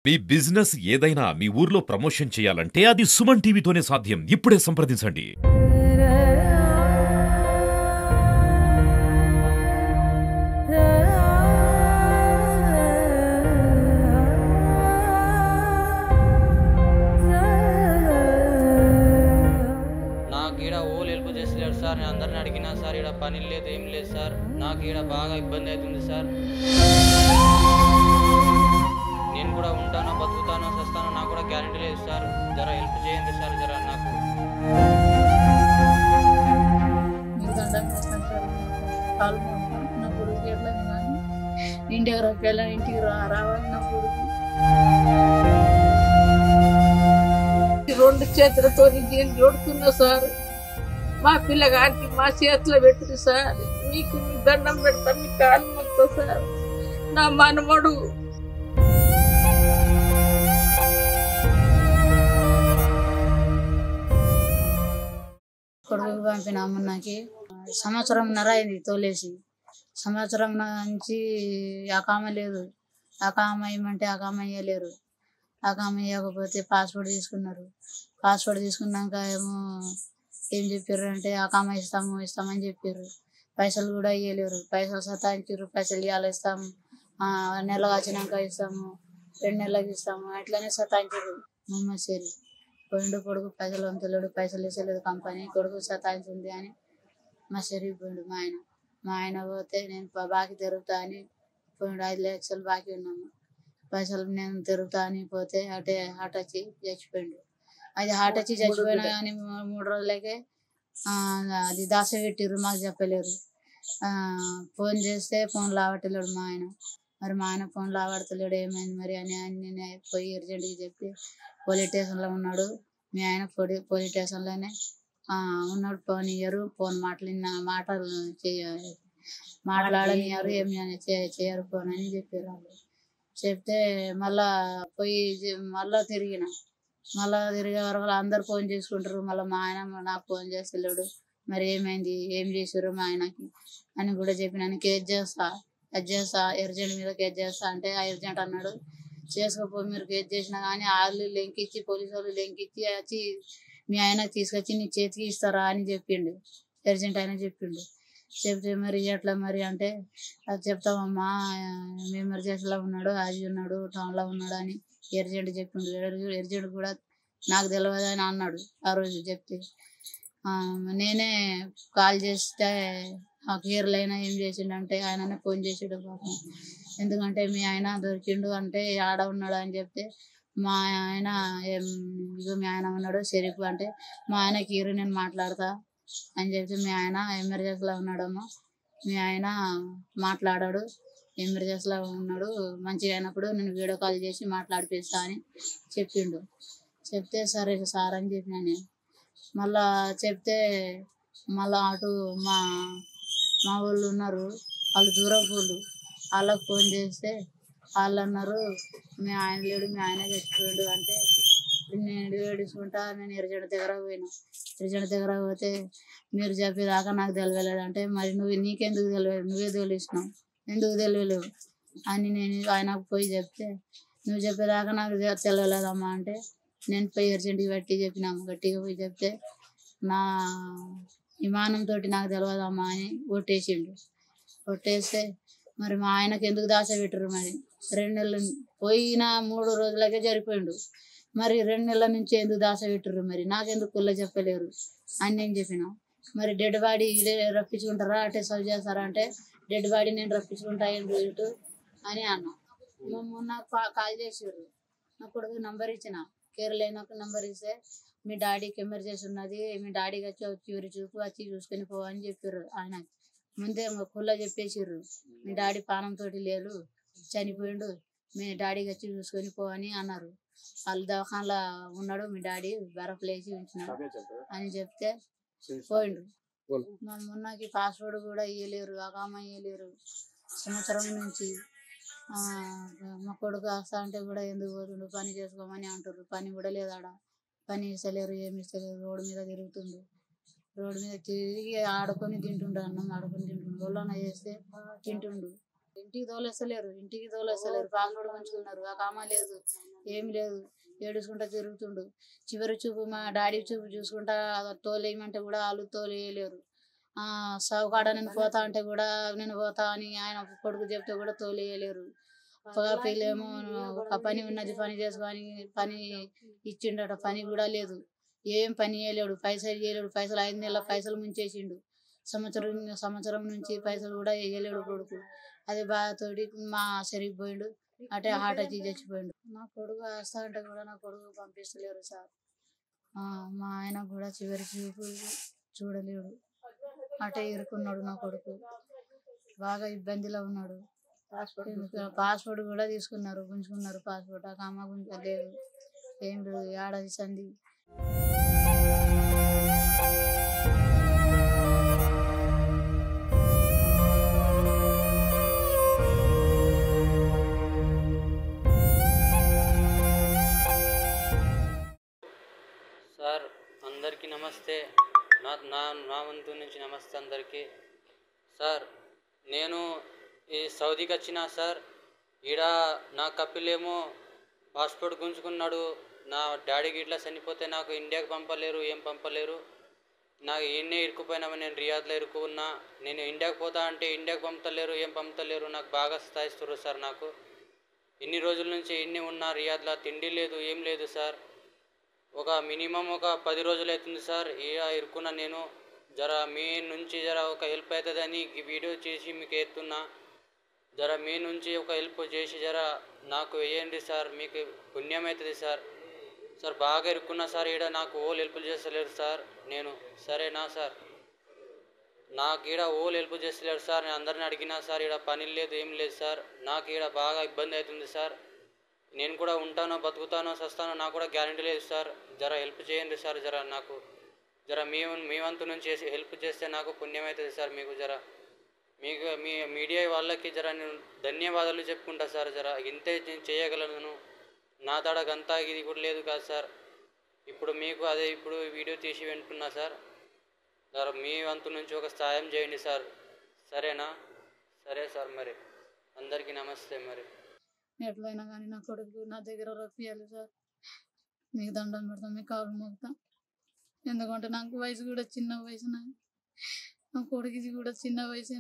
మీ business ఏదైనా మీ ఊర్లో promotion చేయాలంటే అది సుమన్ టీవీతోనే సాధ్యం. ఇప్పుడే సంప్రదించండి. నాకు ఈడ ఓళ్ళు హెల్ప్ చేస్తలేరు సార్. నేను అందరిని అడిగినా సార్, ఈడ పని లేదు ఏం లేదు సార్. నాకు ఈడ బాగా ఇబ్బంది అవుతుంది సార్. నేను కూడా ఉంటానో బతుకుతానో చస్తానో నాకు కూడా గ్యారెంటీ లేదు సార్. జర హెల్ప్ చేయండి సార్, జర నాకు. నా కొడుకు ఎట్లా కానీ ఇంటికి రావాలి, ఇంటికి రావాలి నా కొడుకు. రెండు చేతులతో నేను జోడుతున్నా సార్. మా పిల్లగారికి మా చేతిలో పెట్టుడు సార్. మీకు మీ దండం పెడతా, మీ కాలు మొత్తా సార్. నా మనమడు కొడుకు పంపిన అమ్మన్నకి సంవత్సరంన్నర అయింది తోలేసి. సంవత్సరం నుంచి అకామ లేదు. అకామ ఇవ్వమంటే అకామ ఇవ్వలేరు. అకామ ఇవ్వకపోతే పాస్పోర్ట్ తీసుకున్నారు. పాస్పోర్ట్ తీసుకున్నాక ఏం చెప్పారు అంటే అకామ ఇస్తామని చెప్పారు. పైసలు కూడా ఇవ్వలేరు. పైసలు సతాయించారు. పైసలు ఇవ్వాలి ఇస్తాము, నెల వచ్చినాక ఇస్తాము, 2 నెలలకు ఇస్తాము, అట్లనే సతాయించారు. మమ్మల్ని సరి పోయిండు కొడుకు. పైసలు పంపలేడు, పైసలు వేసలేదు కంపెనీ. కొడుకు సతాయించింది అని మా సరి పోయిండు. మా ఆయన పోతే నేను బాకీ తిరుగుతా అని పోయిండు. 5 లక్షలు బాకీ ఉన్నాము. పైసలు నేను తిరుగుతా అని పోతే హార్ట్ వచ్చి చచ్చిపోయిండు. అది హార్ట్ వచ్చి చచ్చిపోయినా కానీ 3 రోజులకే అది దాస పెట్టిర్రు. మాకు చెప్పలేరు. ఫోన్ చేస్తే ఫోన్ లావట్టలేడు మా ఆయన. మరి మా ఆయన ఫోన్ లావడతలేడు, ఏమైంది మరి అని నేను పోయి అర్జెంట్గా చెప్పి పోలీస్ స్టేషన్లో ఉన్నాడు. మీ ఆయన పోలీస్ స్టేషన్లోనే ఉన్నాడు. ఫోన్ ఇయ్యరు, ఫోన్ మాట్లాడనియరు, ఏమి చేయరు ఫోన్ అని చెప్పారు వాళ్ళు. చెప్తే మళ్ళా పోయి మళ్ళా తిరిగే వరకు అందరు ఫోన్ చేసుకుంటారు. మళ్ళీ మా ఆయన నాకు ఫోన్ చేస్తలేడు. మరి ఏమైంది, ఏం చేసారు మా ఆయనకి అని కూడా చెప్పినాను. కేసు చేస్తా ఎర్జెంట్ మీద కేసు చేస్తా అంటే ఆ ఎర్జెంట్ అన్నాడు, చేసుకోపో, మీరు కేసు చేసినా కానీ వాళ్ళు లెంకిచ్చి, పోలీసు వాళ్ళు లెంకిచ్చి వచ్చి మీ ఆయన తీసుకొచ్చి నీ చేతికి ఇస్తారా అని చెప్పిండు. ఎర్జెంట్ ఆయన చెప్పిండు. చెప్తే మరి ఎట్లా మరి అంటే అది చెప్తామమ్మా, ఎమర్జెన్సీలో ఉన్నాడు, అది ఉన్నాడు, టౌన్లో ఉన్నాడు అని ఎర్జెంట్ చెప్పిండు. ఎర్జెంట్ కూడా నాకు తెలియదు అని అన్నాడు ఆ రోజు చెప్తే. నేనే కాల్ చేస్తే ఆ కేర్లైనా ఏం చేసిండంటే ఆయననే ఫోన్ చేసాడు పాపం. ఎందుకంటే మీ ఆయన దొరికిండు అంటే ఆడ ఉన్నాడు అని చెప్తే మా ఆయన ఇగో మీ ఆయన ఉన్నాడు షరీఫ్ అంటే మా ఆయనకి ఈరు నేను మాట్లాడతా అని చెప్తే మీ ఆయన ఎమర్జెన్సీలో ఉన్నాడమ్మా, మీ ఆయన మాట్లాడాడు, ఎమర్జెన్సీలో ఉన్నాడు, మంచిగా అయినప్పుడు నేను వీడియో కాల్ చేసి మాట్లాడిపిస్తా అని చెప్పిండు. చెప్తే సరే సార్ అని చెప్పిన నేను. మళ్ళా చెప్తే మళ్ళా అటు మా వాళ్ళు ఉన్నారు, వాళ్ళు దూరం వాళ్ళు, వాళ్ళకి ఫోన్ చేస్తే వాళ్ళు అన్నారు మీ ఆయన లేడు, మీ ఆయన చచ్చిపోయాడు అంటే నేను ఏడుచుకుంటా నేను ఎర్జెంట్ దగ్గర పోయినా. ఎర్జెంట్ దగ్గర పోతే మీరు చెప్పేదాకా నాకు తెలియలేదు అంటే మరి నీకెందుకు తెలియదు, నువ్వే తెలిసినావు, ఎందుకు తెలియలేవు అని నేను ఆయనకు పోయి చెప్తే నువ్వు చెప్పేదాకా నాకు తెలియలేదమ్మా అంటే నేను పోయి ఎర్జెంట్కి పెట్టి చెప్పినాము. గట్టిగా పోయి చెప్తే నా విమానంతో నాకు తెలియదమ్మా అని కొట్టేసిండు. కొట్టేస్తే మరి మా ఆయనకు ఎందుకు దాచబెట్టరు మరి 2 నెలలు పోయిన 3 రోజులకే జరిపోయిండు. మరి 2 నెలల నుంచి ఎందుకు దాచబెట్టరు, మరి నాకెందుకు కుల్ల చెప్పలేరు అని నేను చెప్పిన. మరి డెడ్ బాడీ ఇదే రప్పించుకుంటారా అంటే సర్వ్ చేస్తారా అంటే డెడ్ బాడీ నేను రప్పించుకుంటా ఇటు అని అన్నా. మొన్న కాల్ చేసారు, నా కొడుకు నంబర్ ఇచ్చిన, కేరళకు నంబర్ ఇస్తే మీ డాడీకి ఎమర్జెన్సీ ఉన్నది, మీ డాడీకి వచ్చి ఊరి చూపు వచ్చి చూసుకొని పో అని చెప్పారు. ఆయన ముందే కుల్ల చెప్పేసారు, మీ డాడీ పానంతో లేదు, చనిపోయిండు, మీ డాడీకి వచ్చి చూసుకొని పో అని అన్నారు. వాళ్ళు దవాఖానలో ఉన్నాడు మీ డాడీ, బరఫ్లేసి ఉంచినాడు అని చెప్తే పోయిండు. మా మొన్నకి పాస్పోర్ట్ కూడా ఇవ్వలేరు, అకామ ఇవ్వలేరు. సంవత్సరం నుంచి మా కొడుకు వస్తా అంటే కూడా ఎందుకు పోతుండు, పని చేసుకోమని అంటారు. పని కూడా లేదు ఆడ, పని ఇస్తలేరు, ఏమి ఇస్తలేరు. రోడ్డు మీద తిరుగుతుండు, రోడ్డు మీద తిరిగి ఆడుకొని తింటుండు, అన్నం ఆడుకొని తింటుండు, ఒళ్ళన చేస్తే తింటుండు. ఇంటికి తోలేస్తలేరు పాస్పోర్ట్ ఉంచుకున్నారు. ఆ కామ లేదు, ఏమి లేదు, ఏడుచుకుంటా తిరుగుతుండు. చివరి చూపు మా డాడీ చూపు చూసుకుంటా తోలేయమంటే కూడా వాళ్ళు తోలేయలేరు. సావుకాడ నేను పోతా అంటే కూడా నేను పోతా అని ఆయన కొడుకు చెప్తే కూడా తోలేయలేరు. పిల్లేమో ఒక పని ఉన్నది, పని చేసుకొని పని ఇచ్చిండట, పని కూడా లేదు, ఏం పని చేయలేడు, పైసలు చేయలేడు. పైసలు 5 నెలల పైసలు ముంచేసిండు. సంవత్సరం నుంచి పైసలు కూడా వేయలేడు కొడుకు. అది బాధతోటి మా సరిగిపోయిండు, అటే హార్ట్ అటాక్ చచ్చిపోయిండు. నా కొడుకు వస్తా అంటే కూడా నా కొడుకు పంపిస్తలేరు సార్. మా ఆయన కూడా చివరి చూపు చూడలేడు, అటే ఇరుకున్నాడు. నా కొడుకు బాగా ఇబ్బందిలో ఉన్నాడు. పాస్పోర్ట్ కూడా తీసుకున్నారు, గుంజుకున్నారు పాస్పోర్ట్. ఆ అమ్మ గుంజలేదు, ఏం లేదు, ఏడాది సంది. సార్ అందరికీ నమస్తే. నా వంతు నుంచి నమస్తే అందరికీ. సార్ నేను ఈ సౌదీకి వచ్చినా సార్. ఈడ నా కపిలేమో పాస్పోర్ట్ గుంజుకున్నాడు. నా డాడీకి ఇట్లా చనిపోతే నాకు ఇండియాకి పంపలేరు, ఏం పంపలేరు. నాకు ఈయన్నే ఇరుక్కుపోయినామని నేను రియాద్లో ఇరుక్కున్నా. నేను ఇండియాకి పోతా అంటే ఇండియాకి పంపలేరు, ఏం పంపలేరు. నాకు బాగా స్థాయిస్తున్నారు సార్. నాకు ఇన్ని రోజుల నుంచి ఇన్ని ఉన్నా రియాద్లో, తిండి లేదు, ఏం లేదు సార్. మినిమం ఒక 10 రోజులు అవుతుంది సార్ ఈడ ఇరుక్కున్నా నేను. మీ నుంచి ఒక హెల్ప్ అవుతుందని ఈ వీడియో చేసి మీకు ఎత్తున్నా. మీ నుంచి ఒక హెల్ప్ చేసి నాకు వేయండి సార్, మీకు పుణ్యం అవుతుంది సార్. బాగా ఇరుక్కున్నా సార్. ఈడ నాకు ఓళ్ళు హెల్ప్ చేస్తలేరు సార్. నేను సరేనా సార్, నాకు ఈడ ఓళ్ళు హెల్ప్ చేస్తలేరు సార్. నేను అందరిని అడిగినా సార్, ఈడ పని లేదు, ఏం లేదు సార్. నాకు ఈడ బాగా ఇబ్బంది అవుతుంది సార్. నేను కూడా ఉంటానో బతుకుతానో చస్తానో నాకు కూడా గ్యారంటీ లేదు సార్. హెల్ప్ చేయండి సార్. నాకు మీ వంతు నుంచి హెల్ప్ చేస్తే నాకు పుణ్యం అవుతుంది సార్. మీకు మీ మీడియా వాళ్ళకి నేను ధన్యవాదాలు చెప్పుకుంటా సార్. ఇంతే నేను చేయగలను. నా తడగంతా ఇది కూడా లేదు కాదు సార్. ఇప్పుడు మీకు ఇప్పుడు వీడియో తీసి వింటున్నా సార్. మీ వంతు నుంచి ఒక సాయం చేయండి సార్. సరేనా? సరే సార్. మరి అందరికీ నమస్తే. మరి ఎట్లయినా కానీ నా కొడుకు నా దగ్గర రప్పియాలి సార్. మీకు దండం పెడతాం, మీకు కాలు మోగుతాం. ఎందుకంటే నాకు వయసు కూడా చిన్న వయసు, నా కొడుకు ఇది కూడా చిన్న వయసే.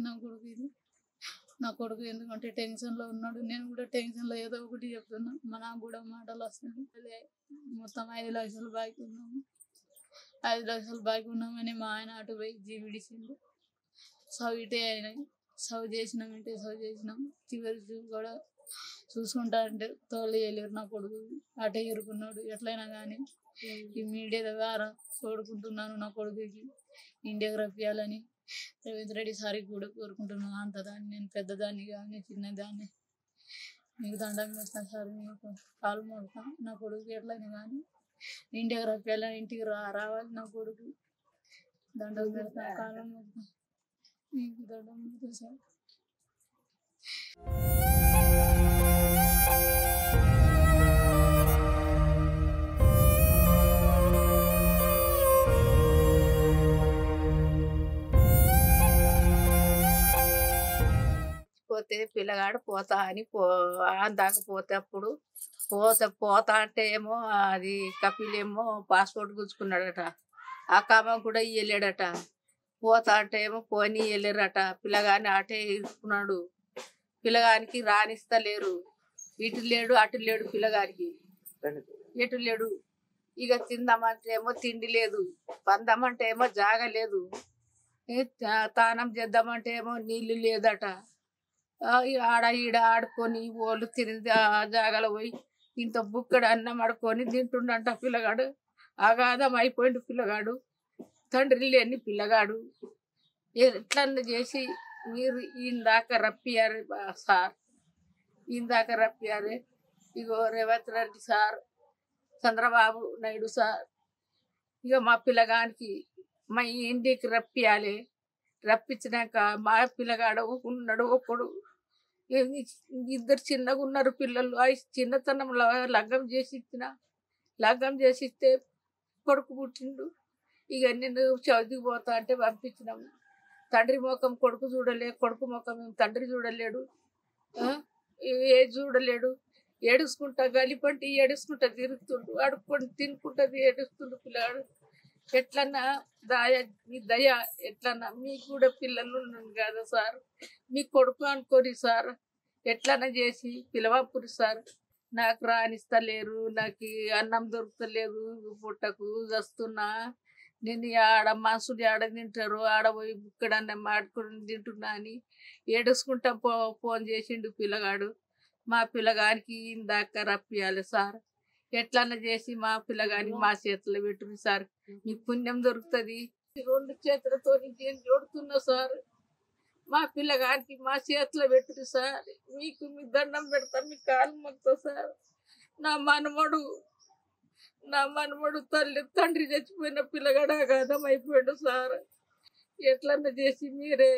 నా కొడుకు ఎందుకంటే టెన్షన్లో ఉన్నాడు. నేను కూడా టెన్షన్లో ఏదో ఒకటి చెప్తున్నా. నాకు కూడా మాటలు వస్తుంది. మొత్తం 5 లక్షలు బాకీ ఉన్నాము. 5 లక్షలు బాకీ ఉన్నామని మా ఆయన అటు పోయి జీవిడిచిండు. ఇటే అయినాయి. చేసినాం. చివరి చూపు కూడా చూసుకుంటా అంటే తోలేయలేరు. నా కొడుకు అటే ఇరుకున్నాడు. ఎట్లయినా కానీ ఈ మీడియా ద్వారా కోరుకుంటున్నాను, నా కొడుకుకి ఇండియాకి రప్పియాలని రేవంత్ రెడ్డి సార్కి కూడా కోరుకుంటున్నాను. అంతదాన్ని నేను పెద్దదాన్ని కానీ చిన్నదాన్ని. మీకు దండం పెడతాను సార్, మీకు కాలు మోగుతాను. నా కొడుకు ఎట్లయినా కానీ ఇండియాకి రప్పియాలని, ఇంటికి రావాలి నా కొడుకు. దండం పెడతాను, కాలు మోగుతాను. మీకు దండం పెడతాను సార్. పోతే పిల్లగాడు పోతా అని దాకా పోతే అప్పుడు పోతా అంటే ఏమో అది కపిలేమో పాస్పోర్ట్ గుంజుకున్నాడట. ఆ కామ కూడా ఇయ్యలేడట. పోతా అంటే ఏమో పోనీ వెళ్ళారట. పిల్లగాని అటే ఇరుకున్నాడు. పిల్లగానికి రానిస్తలేరు. ఇటు లేడు అటు లేడు. పిల్లగానికి ఎటు లేడు. ఇక తిందామంటే ఏమో తిండి లేదు, పందామంటే ఏమో జాగ లేదు, తానం చేద్దామంటే ఏమో నీళ్ళు లేదట. ఆడ ఈడ ఆడుకొని వాళ్ళు తిని జాగాలో పోయి ఇంత బుక్కడు అన్నం ఆడుకొని తింటుండంట పిల్లగాడు. అగాధం అయిపోయిండు పిల్లగాడు. తండ్రి లేని పిల్లగాడు. ఎట్లన్నా చేసి మీరు ఇందాక రప్పియారు సార్, ఇందాక రప్పియారే. ఇగో రేవంత్ రెడ్డి సార్, చంద్రబాబు నాయుడు సార్, ఇక మా పిల్లగానికి మా ఇంటికి రప్పియాలి. రప్పించినాక మా పిల్లగాడు ఉన్నాడు ఒకడు. ఇద్దరు చిన్నగా ఉన్నారు పిల్లలు. ఆ చిన్నతనంలో లగ్గం చేసిస్తే కొడుకు పుట్టిండు. ఇక నేను చదువుకు పోతా అంటే పంపించినాము. తండ్రి ముఖం కొడుకు చూడలే, కొడుకు ముఖం తండ్రి చూడలేడు. ఆ? ఏ చూడలేడు, ఏడుచుకుంటా గలిపంటి ఏడుచుకుంటా తిరుగుతుండు, అడుక్కొని తినుకుంటది ఏడుస్తుండు పిల్లాడు. ఎట్లన్నా మీ దయ ఎట్లన్నా మీకు కూడా పిల్లలు ఉన్నాను కదా సార్, మీ కొడుకు అనుకోని సార్, ఎట్లన్నా చేసి పిలవపురి సార్. నాకు రానిస్తలేరు, నాకు అన్నం దొరుకుతలేదు, పుట్టకు వస్తున్నా. నేను ఆడ మనుషులు ఆడ తింటారు, ఆడ పోయి బుక్కడన్నం ఆడుకుని తింటున్నా అని ఏడుచుకుంటా ఫోన్ చేసిండు పిల్లగాడు. మా పిల్లగానికి ఇందాక రప్పియాలి సార్. ఎట్లన్నా చేసి మా పిల్లగానికి మా చేతిలో పెట్టురు సార్, మీకు పుణ్యం దొరుకుతుంది. 2 చేతులతో నేను చూడుతున్నా సార్, మా పిల్లగానికి మా చేతిలో పెట్టురు సార్. మీకు మీ దండం పెడతా, మీ కాలు మొక్తా సార్. నా మనమడు తండ్రి చచ్చిపోయిన పిల్లగాడు అగాధం అయిపోయాడు సార్. ఎట్లన్నా చేసి మీరే